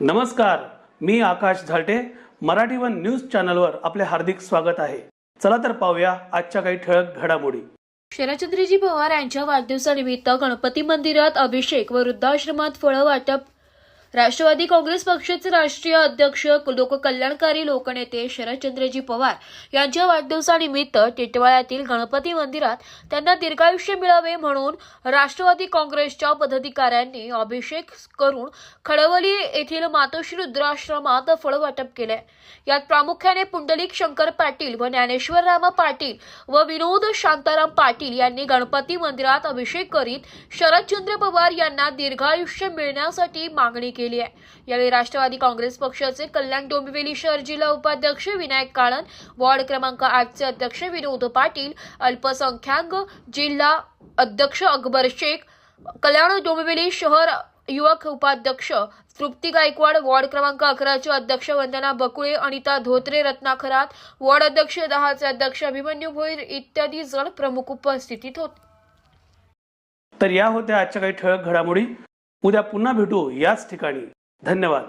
नमस्कार, मी आकाश झालटे. Marathi one news चॅनलवर आपले हार्दिक स्वागत आहे. चला तर पाहूया आजच्या काही ठळक घडामोडी. शरदचंद्रजी पवार यांच्या वाढदिवसानिमित्त गणपती मंदिरात अभिषेक व वृद्धाश्रमात फळं वाटप. राष्ट्रवादी काँग्रेस पक्षाचे राष्ट्रीय अध्यक्ष लोककल्याणकारी लोकनेते शरदचंद्रजी पवार यांच्या वाढदिवसानिमित्त टिटवाळ्यातील गणपती मंदिरात त्यांना दीर्घायुष्य मिळावे म्हणून राष्ट्रवादी काँग्रेसच्या पदाधिकाऱ्यांनी अभिषेक करून खडवली येथील मातोश्री रुद्राश्रमात फळ वाटप केले. यात प्रामुख्याने पुंडलिक शंकर पाटील व ज्ञानेश्वर रामा पाटील व विनोद शांताराम पाटील यांनी गणपती मंदिरात अभिषेक करीत शरदचंद्र पवार यांना दीर्घायुष्य मिळण्यासाठी मागणी केली आहे. यावेळी राष्ट्रवादी काँग्रेस पक्षाचे कल्याण डोंबिवली शहर जिल्हा उपाध्यक्ष विनायक काळन, वॉर्ड क्रमांक 8 चे अध्यक्ष विनोद पाटील, अल्पसंख्याक जिल्हा अध्यक्ष अकबर शेख, कल्याण डोंबिवली शहर युवक उपाध्यक्ष तृप्ती गायकवाड, वॉर्ड क्रमांक 11 चे अध्यक्ष वंदना बकुळे, अनिता धोत्रे, रत्ना खरात, वॉर्ड अध्यक्ष 10 चे अध्यक्ष अभिमन्यू भोईर इत्यादी जण प्रमुख उपस्थितीत होते. तर या होत्या आजच्या काही ठळक घडामोडी. उद्या पुन्हा भेटू याच ठिकाणी. धन्यवाद.